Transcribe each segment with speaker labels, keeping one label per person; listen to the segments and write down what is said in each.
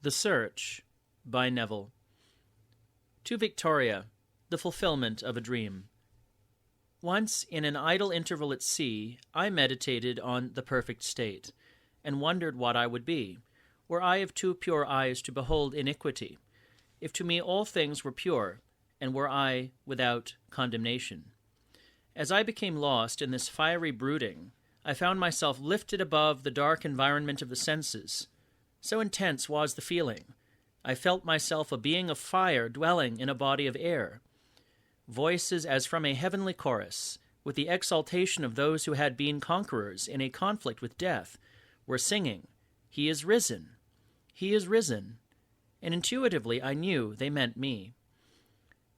Speaker 1: The Search by Neville. To Victoria, the fulfillment of a dream. Once, in an idle interval at sea, I meditated on the perfect state, and wondered what I would be, were I of too pure eyes to behold iniquity, if to me all things were pure, and were I without condemnation. As I became lost in this fiery brooding, I found myself lifted above the dark environment of the senses. So intense was the feeling. I felt myself a being of fire dwelling in a body of air. Voices as from a heavenly chorus, with the exaltation of those who had been conquerors in a conflict with death, were singing, "He is risen! He is risen!" And intuitively I knew they meant me.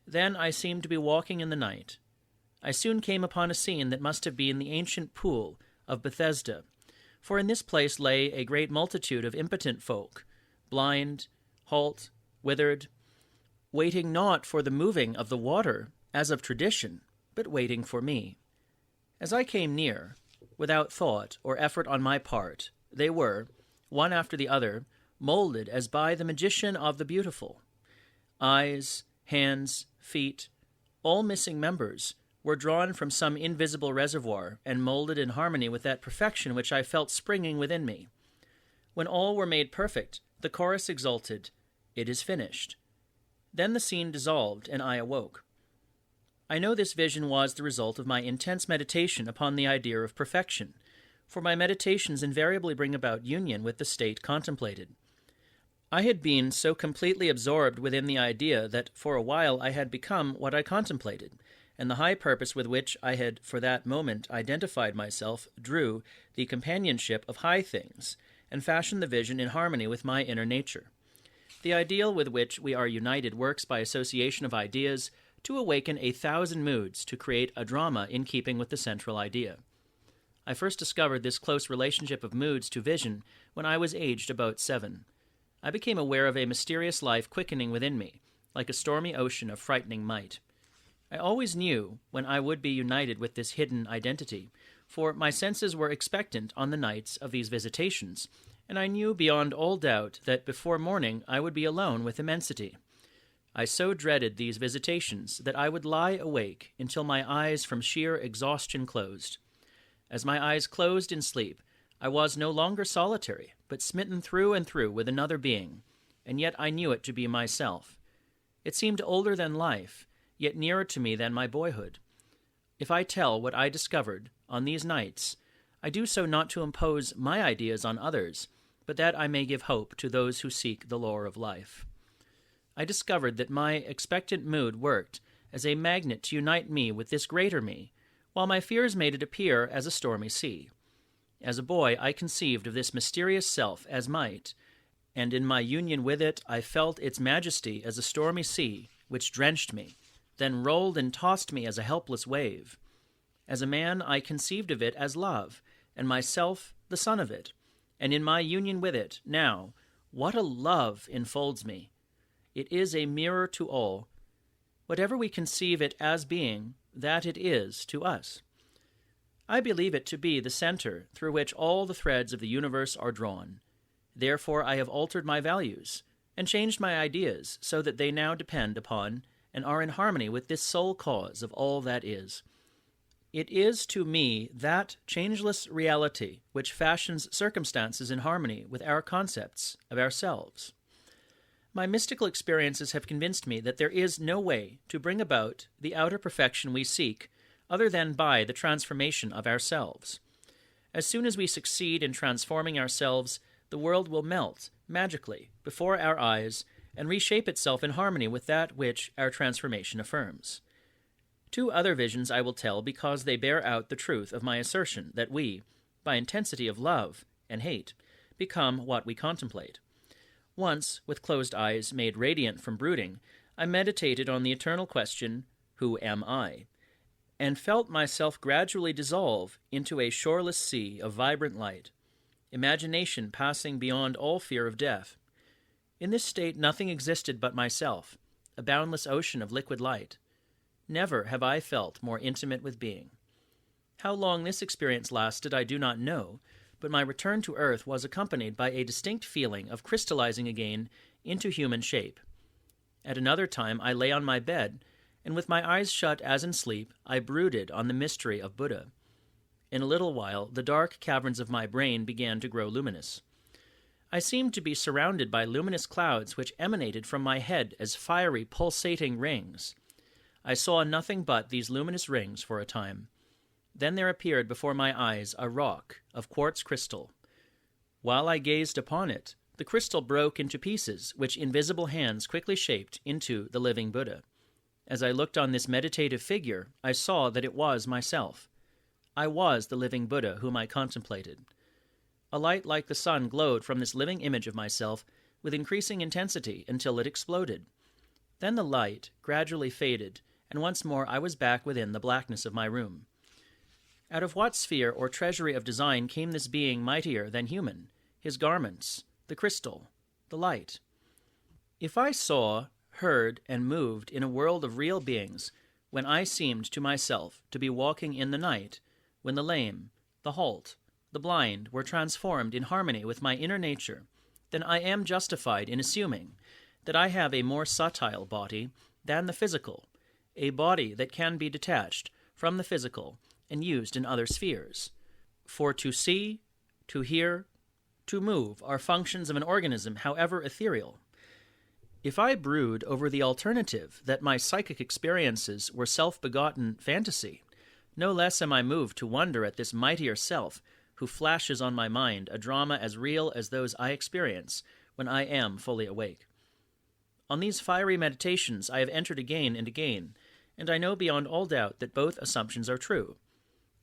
Speaker 1: Then I seemed to be walking in the night. I soon came upon a scene that must have been the ancient pool of Bethesda, for in this place lay a great multitude of impotent folk, blind, halt, withered, waiting not for the moving of the water, as of tradition, but waiting for me. As I came near, without thought or effort on my part, they were, one after the other, molded as by the magician of the beautiful. Eyes, hands, feet, all missing members, were drawn from some invisible reservoir and molded in harmony with that perfection which I felt springing within me. When all were made perfect, the chorus exulted, "It is finished." Then the scene dissolved, and I awoke. I know this vision was the result of my intense meditation upon the idea of perfection, for my meditations invariably bring about union with the state contemplated. I had been so completely absorbed within the idea that for a while I had become what I contemplated, and the high purpose with which I had for that moment identified myself drew the companionship of high things, and fashioned the vision in harmony with my inner nature. The ideal with which we are united works by association of ideas to awaken 1,000 moods to create a drama in keeping with the central idea. I first discovered this close relationship of moods to vision when I was aged about 7. I became aware of a mysterious life quickening within me, like a stormy ocean of frightening might. I always knew when I would be united with this hidden identity, for my senses were expectant on the nights of these visitations, and I knew beyond all doubt that before morning I would be alone with immensity. I so dreaded these visitations that I would lie awake until my eyes from sheer exhaustion closed. As my eyes closed in sleep, I was no longer solitary, but smitten through and through with another being, and yet I knew it to be myself. It seemed older than life, yet nearer to me than my boyhood. If I tell what I discovered on these nights, I do so not to impose my ideas on others, but that I may give hope to those who seek the lore of life. I discovered that my expectant mood worked as a magnet to unite me with this greater me, while my fears made it appear as a stormy sea. As a boy, I conceived of this mysterious self as might, and in my union with it I felt its majesty as a stormy sea which drenched me, then rolled and tossed me as a helpless wave. As a man, I conceived of it as love, and myself the son of it, and in my union with it, now, what a love enfolds me! It is a mirror to all. Whatever we conceive it as being, that it is to us. I believe it to be the center through which all the threads of the universe are drawn. Therefore I have altered my values, and changed my ideas so that they now depend upon and are in harmony with this sole cause of all that is. It is to me that changeless reality which fashions circumstances in harmony with our concepts of ourselves. My mystical experiences have convinced me that there is no way to bring about the outer perfection we seek other than by the transformation of ourselves. As soon as we succeed in transforming ourselves, the world will melt magically before our eyes and reshape itself in harmony with that which our transformation affirms. 2 other visions I will tell because they bear out the truth of my assertion that we, by intensity of love and hate, become what we contemplate. Once, with closed eyes made radiant from brooding, I meditated on the eternal question, "Who am I?" and felt myself gradually dissolve into a shoreless sea of vibrant light, imagination passing beyond all fear of death. In this state nothing existed but myself, a boundless ocean of liquid light. Never have I felt more intimate with being. How long this experience lasted I do not know, but my return to earth was accompanied by a distinct feeling of crystallizing again into human shape. At another time I lay on my bed, and with my eyes shut as in sleep, I brooded on the mystery of Buddha. In a little while, the dark caverns of my brain began to grow luminous. I seemed to be surrounded by luminous clouds which emanated from my head as fiery, pulsating rings. I saw nothing but these luminous rings for a time. Then there appeared before my eyes a rock of quartz crystal. While I gazed upon it, the crystal broke into pieces, which invisible hands quickly shaped into the living Buddha. As I looked on this meditative figure, I saw that it was myself. I was the living Buddha whom I contemplated. A light like the sun glowed from this living image of myself with increasing intensity until it exploded. Then the light gradually faded, and once more I was back within the blackness of my room. Out of what sphere or treasury of design came this being mightier than human, his garments, the crystal, the light? If I saw, heard, and moved in a world of real beings, when I seemed to myself to be walking in the night, when the lame, the halt, the blind were transformed in harmony with my inner nature, then I am justified in assuming that I have a more subtile body than the physical, a body that can be detached from the physical and used in other spheres. For to see, to hear, to move are functions of an organism, however ethereal. If I brood over the alternative that my psychic experiences were self-begotten fantasy, no less am I moved to wonder at this mightier self who flashes on my mind a drama as real as those I experience when I am fully awake. On these fiery meditations I have entered again and again, and I know beyond all doubt that both assumptions are true.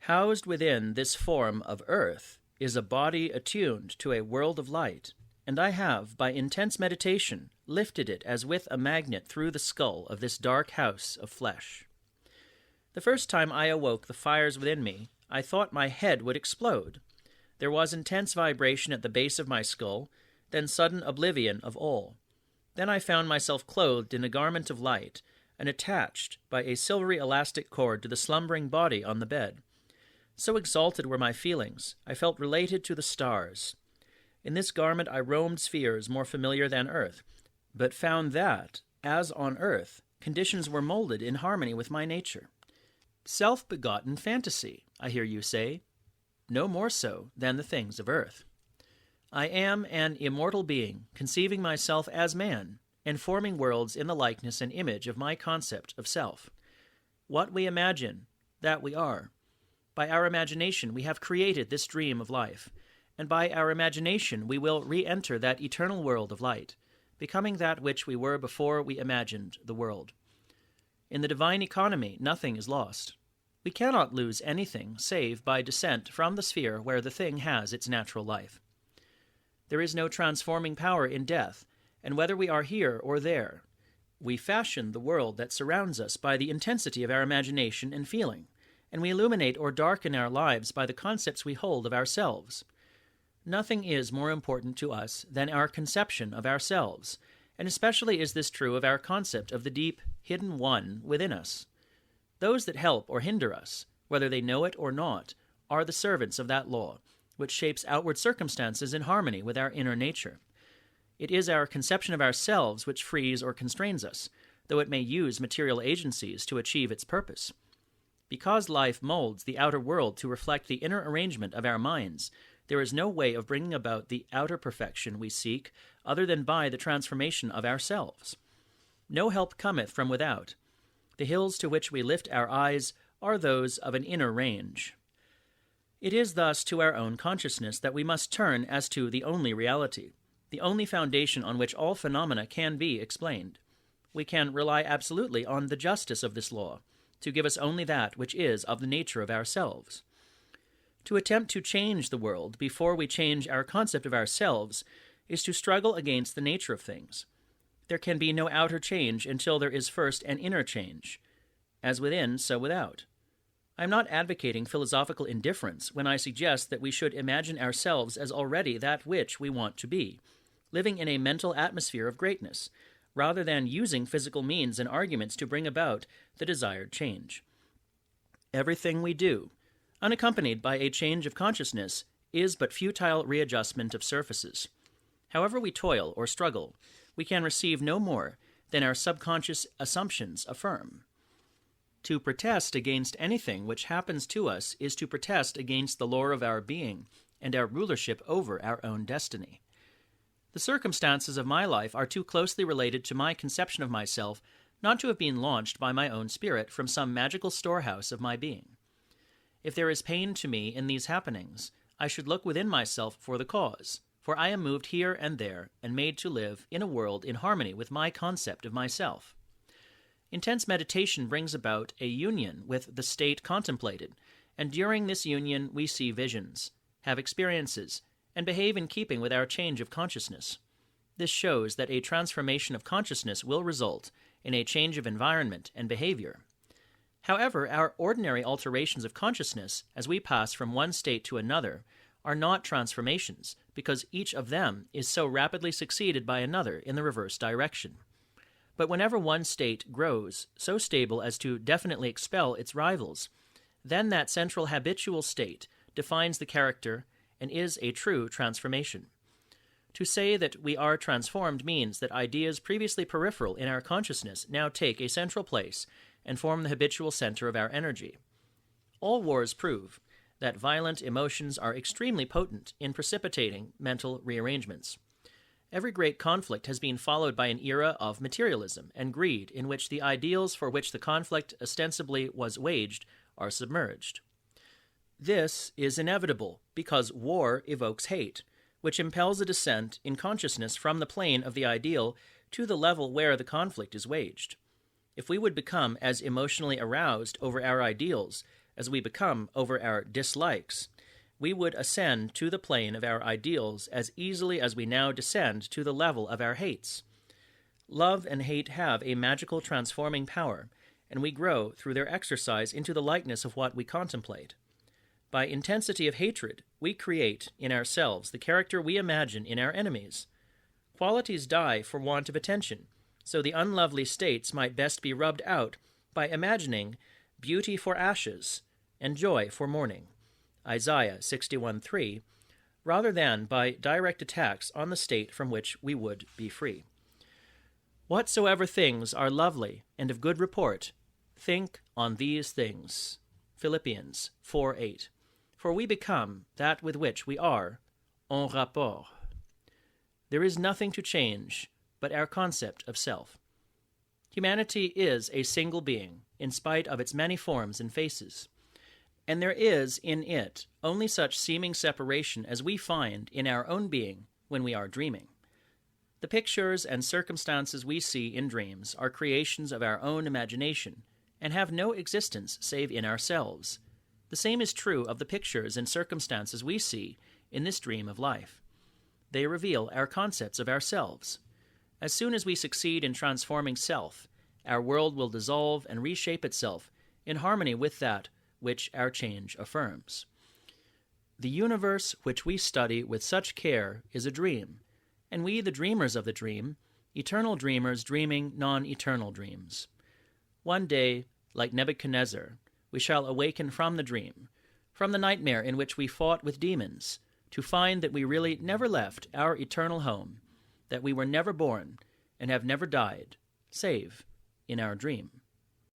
Speaker 1: Housed within this form of earth is a body attuned to a world of light, and I have, by intense meditation, lifted it as with a magnet through the skull of this dark house of flesh. The first time I awoke the fires within me, I thought my head would explode. There was intense vibration at the base of my skull, then sudden oblivion of all. Then I found myself clothed in a garment of light, and attached by a silvery elastic cord to the slumbering body on the bed. So exalted were my feelings, I felt related to the stars. In this garment I roamed spheres more familiar than earth, but found that, as on earth, conditions were molded in harmony with my nature. Self-begotten fantasy, I hear you say, no more so than the things of earth. I am an immortal being, conceiving myself as man, and forming worlds in the likeness and image of my concept of self. What we imagine, that we are. By our imagination we have created this dream of life, and by our imagination we will re-enter that eternal world of light, becoming that which we were before we imagined the world. In the divine economy nothing is lost. We cannot lose anything save by descent from the sphere where the thing has its natural life. There is no transforming power in death, and whether we are here or there, we fashion the world that surrounds us by the intensity of our imagination and feeling, and we illuminate or darken our lives by the concepts we hold of ourselves. Nothing is more important to us than our conception of ourselves, and especially is this true of our concept of the deep, hidden one within us. Those that help or hinder us, whether they know it or not, are the servants of that law, which shapes outward circumstances in harmony with our inner nature. It is our conception of ourselves which frees or constrains us, though it may use material agencies to achieve its purpose. Because life molds the outer world to reflect the inner arrangement of our minds, there is no way of bringing about the outer perfection we seek other than by the transformation of ourselves. No help cometh from without. The hills to which we lift our eyes are those of an inner range. It is thus to our own consciousness that we must turn as to the only reality, the only foundation on which all phenomena can be explained. We can rely absolutely on the justice of this law, to give us only that which is of the nature of ourselves. To attempt to change the world before we change our concept of ourselves is to struggle against the nature of things. There can be no outer change until there is first an inner change. As within, so without. I am not advocating philosophical indifference when I suggest that we should imagine ourselves as already that which we want to be, living in a mental atmosphere of greatness, rather than using physical means and arguments to bring about the desired change. Everything we do, unaccompanied by a change of consciousness, is but futile readjustment of surfaces. However we toil or struggle, we can receive no more than our subconscious assumptions affirm. To protest against anything which happens to us is to protest against the lore of our being and our rulership over our own destiny. The circumstances of my life are too closely related to my conception of myself not to have been launched by my own spirit from some magical storehouse of my being. If there is pain to me in these happenings, I should look within myself for the cause, for I am moved here and there and made to live in a world in harmony with my concept of myself. Intense meditation brings about a union with the state contemplated, and during this union we see visions, have experiences, and behave in keeping with our change of consciousness. This shows that a transformation of consciousness will result in a change of environment and behavior. However, our ordinary alterations of consciousness as we pass from one state to another are not transformations, because each of them is so rapidly succeeded by another in the reverse direction. But whenever one state grows so stable as to definitely expel its rivals, then that central habitual state defines the character and is a true transformation. To say that we are transformed means that ideas previously peripheral in our consciousness now take a central place and form the habitual center of our energy. All wars prove that violent emotions are extremely potent in precipitating mental rearrangements. Every great conflict has been followed by an era of materialism and greed in which the ideals for which the conflict ostensibly was waged are submerged. This is inevitable because war evokes hate, which impels a descent in consciousness from the plane of the ideal to the level where the conflict is waged. If we would become as emotionally aroused over our ideals as we become over our dislikes, we would ascend to the plane of our ideals as easily as we now descend to the level of our hates. Love and hate have a magical transforming power, and we grow through their exercise into the likeness of what we contemplate. By intensity of hatred, we create in ourselves the character we imagine in our enemies. Qualities die for want of attention, so the unlovely states might best be rubbed out by imagining beauty for ashes and joy for mourning, Isaiah 61:3, rather than by direct attacks on the state from which we would be free. Whatsoever things are lovely and of good report, think on these things, Philippians 4:8. For we become that with which we are en rapport. There is nothing to change but our concept of self. Humanity is a single being, in spite of its many forms and faces, and there is in it only such seeming separation as we find in our own being when we are dreaming. The pictures and circumstances we see in dreams are creations of our own imagination and have no existence save in ourselves. The same is true of the pictures and circumstances we see in this dream of life. They reveal our concepts of ourselves. As soon as we succeed in transforming self, our world will dissolve and reshape itself in harmony with that which our change affirms. The universe which we study with such care is a dream, and we, the dreamers of the dream, eternal dreamers dreaming non-eternal dreams. One day, like Nebuchadnezzar, we shall awaken from the dream, from the nightmare in which we fought with demons, to find that we really never left our eternal home, that we were never born and have never died, save in our dream.